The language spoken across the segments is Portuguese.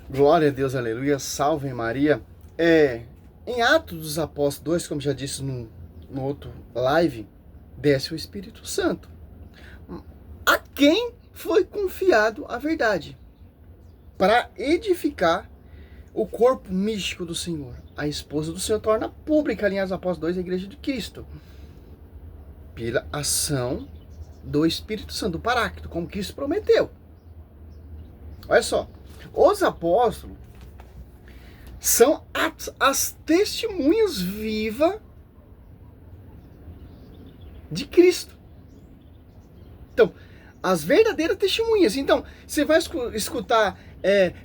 Glória a Deus, aleluia, salve Maria. Em Atos dos Apóstolos 2, como já disse no outro live, desce o Espírito Santo. A quem foi confiado a verdade? Para edificar o corpo místico do Senhor. A esposa do Senhor torna pública ali em Atos dos Apóstolos 2 a igreja de Cristo. Pela ação do Espírito Santo, do Paráclito, como Cristo prometeu. Olha só, os apóstolos são as testemunhas vivas de Cristo. Então, as verdadeiras testemunhas. Então, você vai escutar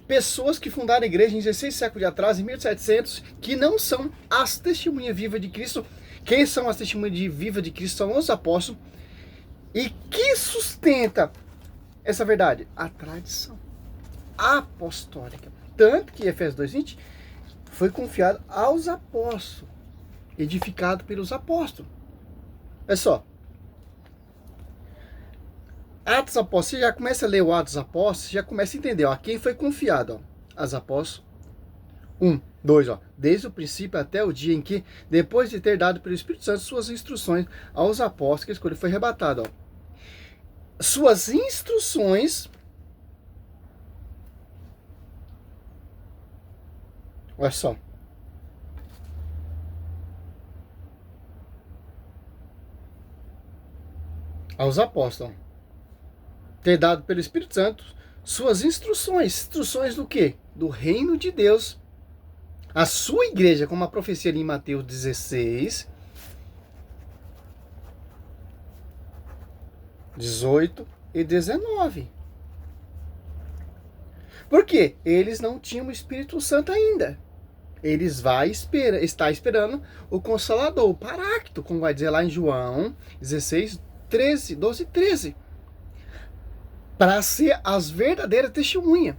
pessoas que fundaram a igreja em 16 séculos atrás, em 1700, que não são as testemunhas vivas de Cristo. Quem são as testemunhas vivas de Cristo são os apóstolos. E que sustenta essa verdade? A tradição apostólica. Tanto que Efésios 2:20 foi confiado aos apóstolos, edificado pelos apóstolos. É só. Atos Apóstolos, você já começa a ler o Atos Apóstolos, já começa a entender, ó, quem foi confiado, ó, aos apóstolos. 2, ó, desde o princípio até o dia em que, depois de ter dado pelo Espírito Santo suas instruções aos apóstolos, que a escolha foi arrebatada, ó. Suas instruções, olha só, aos apóstolos, ter dado pelo Espírito Santo suas instruções do quê? Do reino de Deus. A sua igreja, como a profecia ali em Mateus 16, 18 e 19. Por quê? Eles não tinham o Espírito Santo ainda. Eles está esperando o Consolador, o Paráclito, como vai dizer lá em João 16, 13, 12 e 13. Para ser as verdadeiras testemunhas.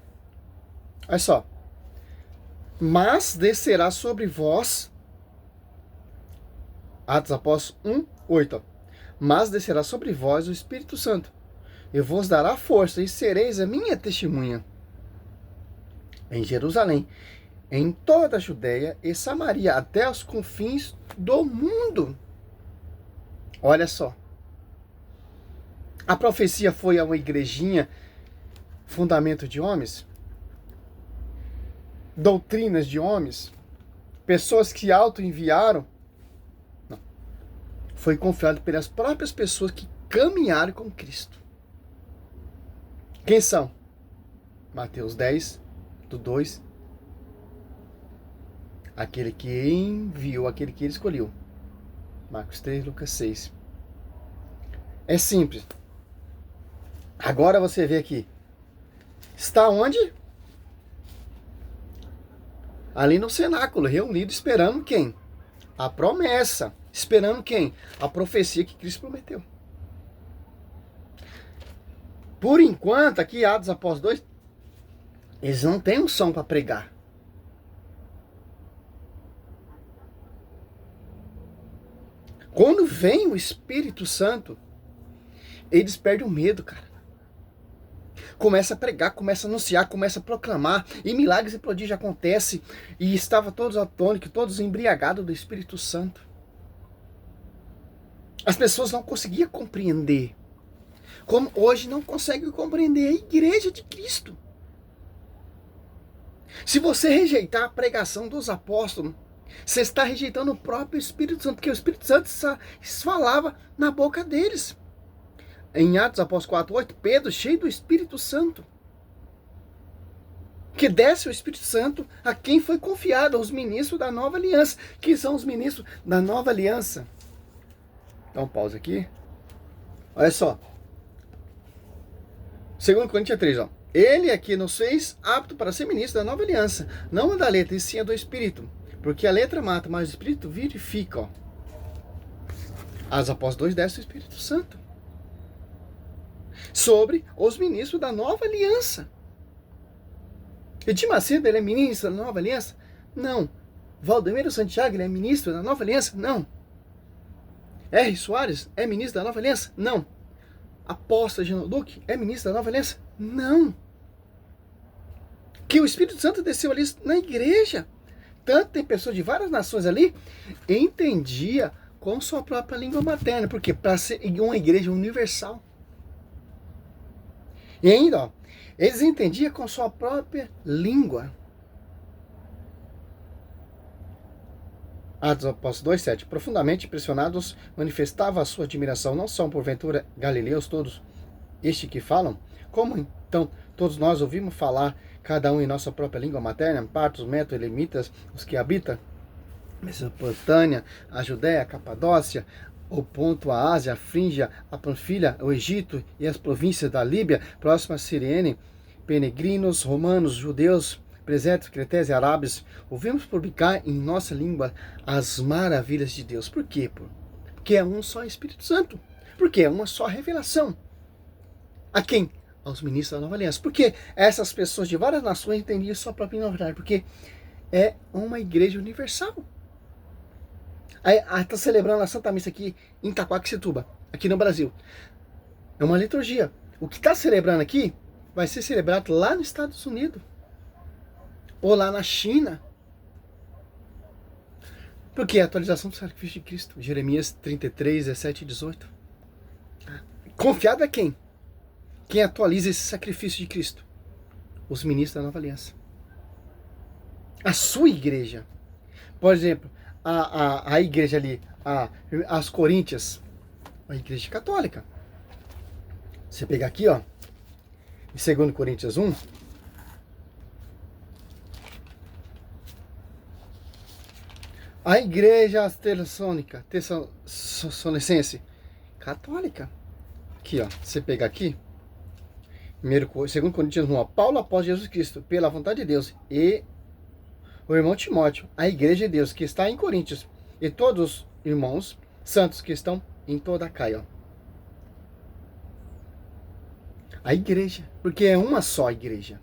Olha só. Mas descerá sobre vós, Atos Apóstolos 1, 8. Mas descerá sobre vós o Espírito Santo, e vos dará força, e sereis a minha testemunha em Jerusalém, em toda a Judéia e Samaria, até os confins do mundo. Olha só. A profecia foi a uma igrejinha, fundamento de homens, doutrinas de homens, pessoas que auto-enviaram. Não. Foi confiado pelas próprias pessoas que caminharam com Cristo. Quem são? Mateus 10, do 2. Aquele que enviou, aquele que ele escolheu. Marcos 3, Lucas 6. É simples. Agora você vê aqui. Está onde? Ali no cenáculo, reunido, esperando quem? A promessa. Esperando quem? A profecia que Cristo prometeu. Por enquanto, aqui, Atos Apóstolos 2, eles não têm unção para pregar. Quando vem o Espírito Santo, eles perdem o medo, cara. Começa a pregar, começa a anunciar, começa a proclamar, e milagres e prodígios acontecem, e estavam todos atônicos, todos embriagados do Espírito Santo. As pessoas não conseguiam compreender, como hoje não conseguem compreender a igreja de Cristo. Se você rejeitar a pregação dos apóstolos, você está rejeitando o próprio Espírito Santo, porque o Espírito Santo falava na boca deles. Em Atos Apóstolos 4, 8, Pedro, cheio do Espírito Santo. Que desce o Espírito Santo a quem foi confiado, aos ministros da nova aliança. Quem são os ministros da nova aliança? Dá um pause aqui. Olha só. 2 Coríntios 3, ó. Ele aqui nos fez apto para ser ministro da nova aliança. Não a da letra, e sim a do Espírito. Porque a letra mata, mas o Espírito vivifica, ó. Atos Apóstolos 2 desce o Espírito Santo sobre os ministros da nova aliança. Edir Macedo, ele é ministro da nova aliança? Não. Valdemiro Santiago, ele é ministro da nova aliança? Não. R. Soares é ministro da nova aliança? Não. Apóstolo General Duque é ministro da nova aliança? Não. Porque o Espírito Santo desceu ali na igreja. Tanto tem pessoas de várias nações ali, entendia com sua própria língua materna. Por quê? Para ser uma igreja universal. E ainda, ó, eles entendiam com sua própria língua. Atos dos Apóstolos 2,7. Profundamente impressionados, manifestava a sua admiração. Não são, porventura, galileus todos este que falam? Como então todos nós ouvimos falar, cada um em nossa própria língua materna? Partos, metos, elemitas, os que habitam Mesopotâmia, a Judéia, a Capadócia, o Ponto, a Ásia, a Frígia, a Panfilha, o Egito e as províncias da Líbia, próxima a Cirene, peregrinos, romanos, judeus, presépios, cretés e árabes, ouvimos publicar em nossa língua as maravilhas de Deus. Por quê? Porque é um só Espírito Santo. Porque é uma só revelação. A quem? Aos ministros da Nova Aliança. Porque essas pessoas de várias nações entendiam sua própria novidade. Porque é uma igreja universal. Aí está celebrando a Santa Missa aqui em Itaquaquecetuba, aqui no Brasil. É uma liturgia. O que está celebrando aqui vai ser celebrado lá nos Estados Unidos. Ou lá na China. Porque é a atualização do sacrifício de Cristo. Jeremias 33, 17 e 18. Confiado é quem? Quem atualiza esse sacrifício de Cristo? Os ministros da Nova Aliança. A sua igreja. Por exemplo, a igreja ali, as Coríntias, a igreja católica. Você pegar aqui, ó, em 2 Coríntios 1, a igreja Tessalonicense, católica. Aqui, ó, você pegar aqui, 2 Coríntios 1, ó, Paulo após Jesus Cristo, pela vontade de Deus, e o irmão Timóteo, a igreja de Deus que está em Coríntios, e todos os irmãos santos que estão em toda a Caia. Ó. A igreja, porque é uma só igreja.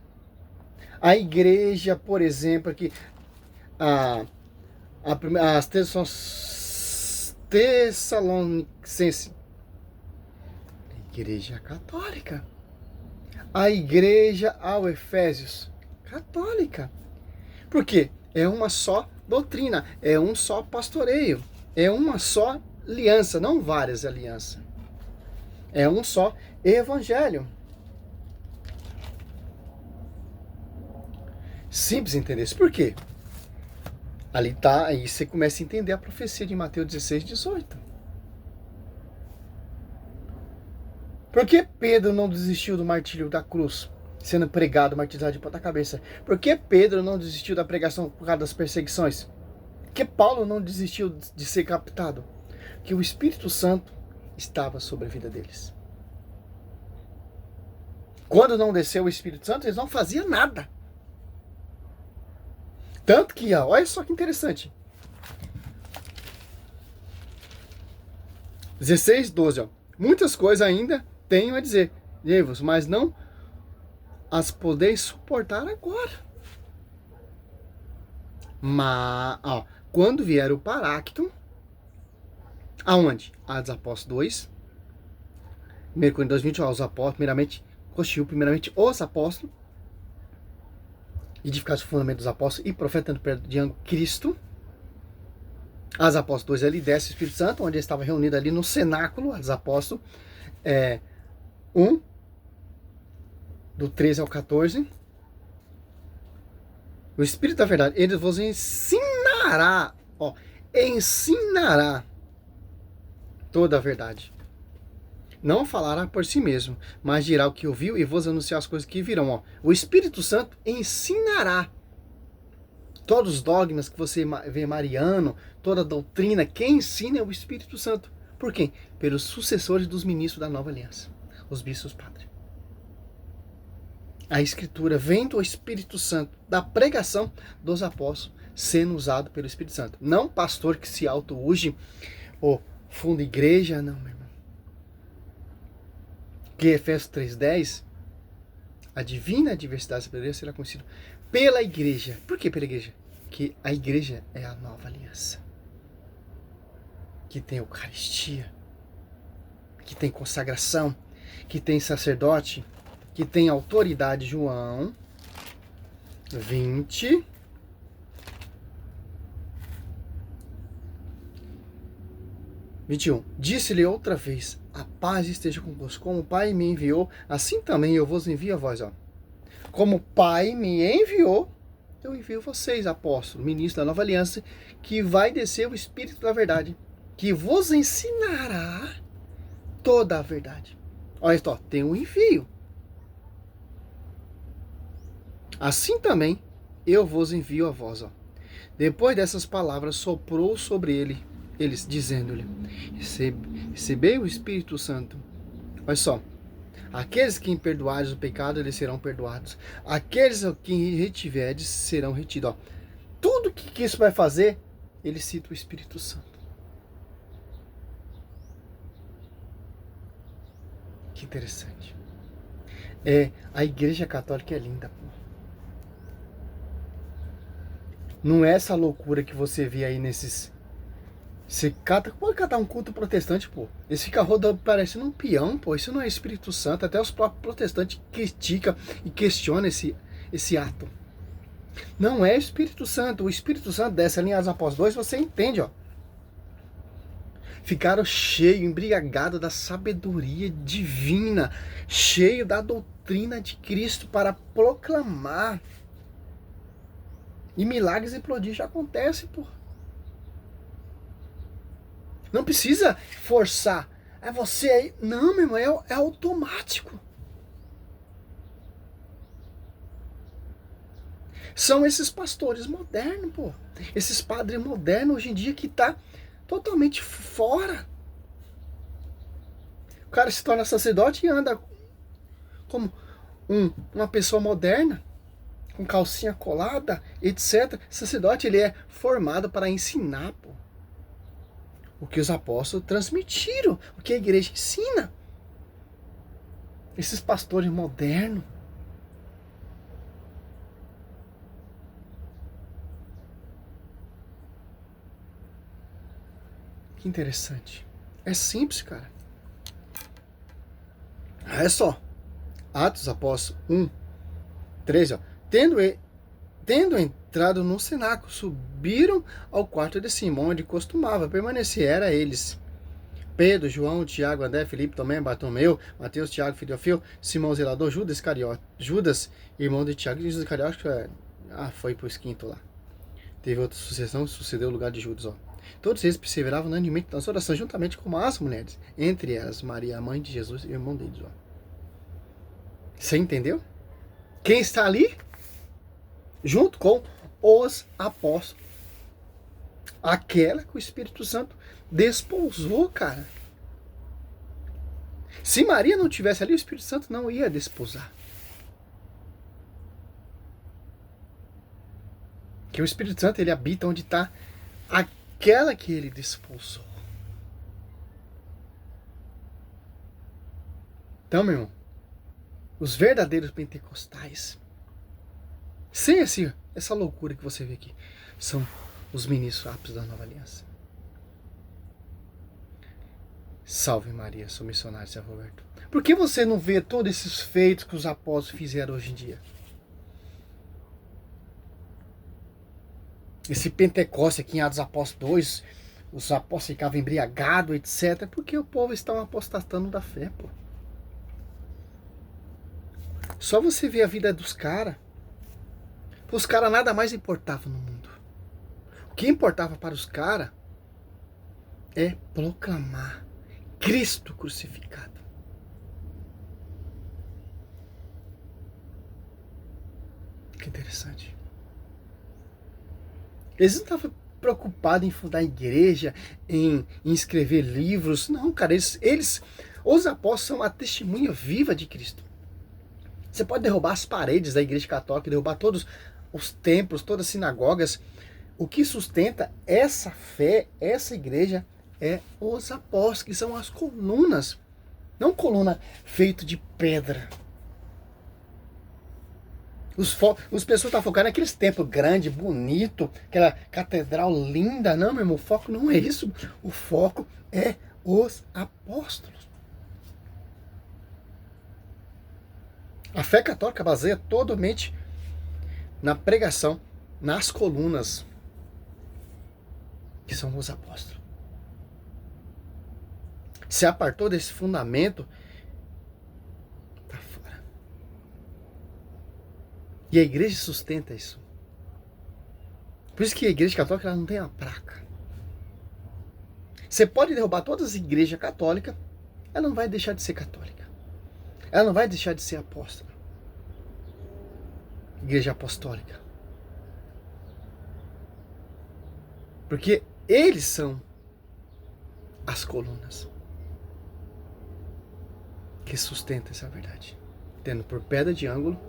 A igreja, por exemplo, aqui, as Tessalonicenses, igreja católica. A igreja ao Efésios, católica. Por quê? É uma só doutrina, é um só pastoreio, é uma só aliança, não várias alianças. É um só evangelho. Simples entender isso. Por quê? Ali tá, aí você começa a entender a profecia de Mateus 16, 18. Por que Pedro não desistiu do martírio da cruz, sendo pregado, martirizado de ponta cabeça? Por que Pedro não desistiu da pregação por causa das perseguições? Por que Paulo não desistiu de ser captado? Que o Espírito Santo estava sobre a vida deles. Quando não desceu o Espírito Santo, eles não faziam nada. Tanto que, ó, olha só que interessante. 16, 12, ó. Muitas coisas ainda tenho a dizer, mas não as podeis suportar agora. Mas, ó, quando vier o Paráclito, aonde? Atos Apóstolos 2, 1 Coríntios 20, ó, os apóstolos, primeiramente os apóstolos, edificados o fundamento dos apóstolos e profetando perante Cristo. As Apóstolos 2, ali desce o Espírito Santo, onde ele estava reunido ali no cenáculo, as Apóstolos 1, do 13 ao 14. O Espírito da verdade, ele vos ensinará, ó, ensinará toda a verdade. Não falará por si mesmo, mas dirá o que ouviu e vos anunciar as coisas que virão. Ó. O Espírito Santo ensinará todos os dogmas que você vê mariano, toda a doutrina. Quem ensina é o Espírito Santo. Por quem? Pelos sucessores dos ministros da Nova Aliança, os bispos padres. A Escritura vem do Espírito Santo, da pregação dos apóstolos, sendo usado pelo Espírito Santo. Não pastor que se auto-unge ou funda igreja, não, meu irmão. Que Efésios 3,10, a divina diversidade da sabedoria será conhecida pela igreja. Por que pela igreja? Que a igreja é a nova aliança. Que tem Eucaristia, que tem consagração, que tem sacerdote, que tem autoridade. João 20. 21. Disse-lhe outra vez: a paz esteja convosco. Como o Pai me enviou, assim também eu vos envio a vós. Ó. Como o Pai me enviou, eu envio vocês, apóstolo, ministro da nova aliança, que vai descer o Espírito da verdade, que vos ensinará toda a verdade. Olha só, tem um envio. Assim também eu vos envio a vós. Ó. Depois dessas palavras, soprou sobre eles, dizendo-lhe: recebei o Espírito Santo. Olha só. Aqueles que perdoares o pecado, eles serão perdoados. Aqueles que retiverdes, serão retidos. Ó. Tudo que isso vai fazer, ele cita o Espírito Santo. Que interessante. A Igreja Católica é linda, pô. Não é essa loucura que você vê aí nesses... pode catar um culto protestante, pô. Eles ficam rodando parecendo um peão, pô. Isso não é Espírito Santo. Até os próprios protestantes criticam e questionam esse ato. Não é Espírito Santo. O Espírito Santo desce ali em Atos Apóstolos 2, você entende, ó. Ficaram cheios, embriagados da sabedoria divina, cheio da doutrina de Cristo para proclamar. E milagres e prodígios acontecem, pô. Não precisa forçar. É você aí. Não, meu irmão, é automático. São esses pastores modernos, pô. Esses padres modernos hoje em dia que tá totalmente fora. O cara se torna sacerdote e anda como uma pessoa moderna, com calcinha colada, etc. Sacerdote, ele é formado para ensinar, pô. O que os apóstolos transmitiram, o que a igreja ensina. Esses pastores modernos. Que interessante. É simples, cara. É só. Atos Apóstolos 1, 13, ó. Tendo entrado no cenáculo, subiram ao quarto de Simão, onde costumava permanecer. Era eles: Pedro, João, Tiago, André, Filipe, Tomé, Bartolomeu, Mateus, Tiago, filho de Alfeu, Simão Zelador, Judas Iscariote, Judas, irmão de Tiago, e Judas Iscariote, foi pro esquinto lá. Teve outra sucessão que sucedeu o lugar de Judas, ó. Todos eles perseveravam unanimemente nas orações, juntamente com as mulheres, entre elas Maria, a mãe de Jesus, e o irmão deles, ó. Você entendeu? Quem está ali? Junto com os apóstolos. Aquela que o Espírito Santo desposou, cara. Se Maria não tivesse ali, o Espírito Santo não ia desposar. Que o Espírito Santo, ele habita onde está aquela que ele desposou. Então, meu irmão, os verdadeiros pentecostais, sem essa loucura que você vê aqui, são os ministros aptos da nova aliança. Salve Maria, sou missionário, São Roberto. Por que você não vê todos esses feitos que os apóstolos fizeram hoje em dia? Esse Pentecoste aqui em Atos Apóstolos 2, os apóstolos ficavam embriagados, etc. Porque o povo estava apostatando da fé, pô. Só você ver a vida dos caras. Os caras nada mais importavam no mundo. O que importava para os caras é proclamar Cristo crucificado. Que interessante. Eles não estavam preocupados em fundar igreja, em escrever livros. Não, cara, os apóstolos são a testemunha viva de Cristo. Você pode derrubar as paredes da igreja católica, derrubar todos os templos, todas as sinagogas. O que sustenta essa fé, essa igreja, é os apóstolos, que são as colunas. Não coluna feita de pedra. Os pessoas estão focando naqueles templos grandes, bonito, aquela catedral linda. Não, meu irmão, o foco não é isso. O foco é os apóstolos. A fé católica baseia totalmente na pregação, nas colunas, que são os apóstolos. Se apartou desse fundamento, tá fora. E a igreja sustenta isso. Por isso que a igreja católica ela não tem uma placa. Você pode derrubar todas as igrejas católicas, ela não vai deixar de ser católica. Ela não vai deixar de ser apóstola. Igreja apostólica. Porque eles são as colunas que sustentam essa verdade. Tendo por pedra de ângulo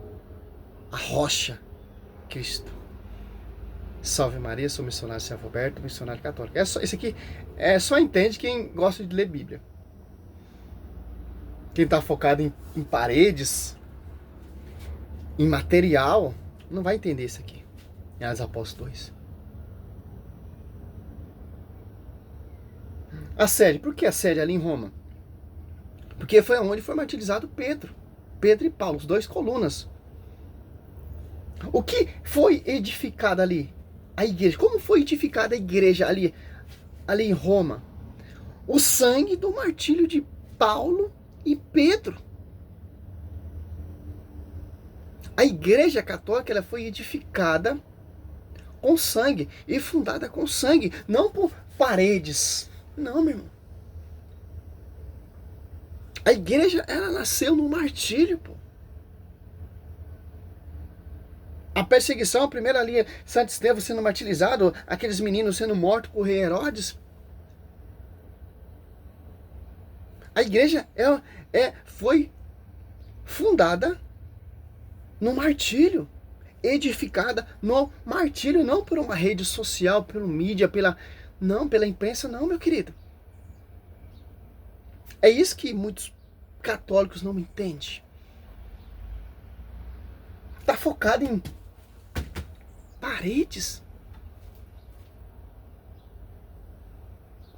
a rocha, Cristo. Salve Maria, sou missionário servo aberto, missionário católico. Isso aqui só entende quem gosta de ler Bíblia. Quem está focado em paredes, em material, não vai entender isso aqui. Em Atos Apóstolos 2. A sede, por que a sede ali em Roma? Porque foi onde foi martirizado Pedro. Pedro e Paulo, os dois colunas. O que foi edificado ali? A igreja. Como foi edificada a igreja ali em Roma? O sangue do martírio de Paulo e Pedro. A igreja católica ela foi edificada com sangue e fundada com sangue, não por paredes. Não, meu irmão. A igreja ela nasceu no martírio, pô. A perseguição, a primeira linha, Santo Estevão sendo martirizado, aqueles meninos sendo mortos por rei Herodes. A igreja foi fundada no martírio, edificada no martírio, não por uma rede social, pela mídia, pela imprensa, não, meu querido. É isso que muitos católicos não entendem. Está focado em paredes.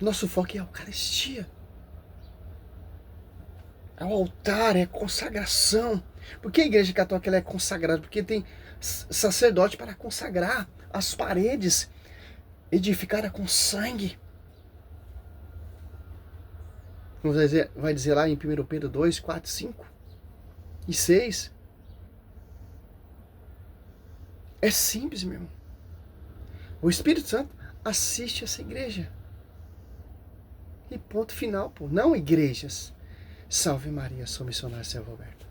Nosso foco é a Eucaristia. É o altar, é a consagração. Por que a igreja católica ela é consagrada? Porque tem sacerdote para consagrar as paredes edificadas com sangue. Vai dizer lá em 1 Pedro 2, 4, 5 e 6. É simples, meu irmão. O Espírito Santo assiste essa igreja. E ponto final, pô. Não igrejas. Salve Maria, sou missionário servo aberto.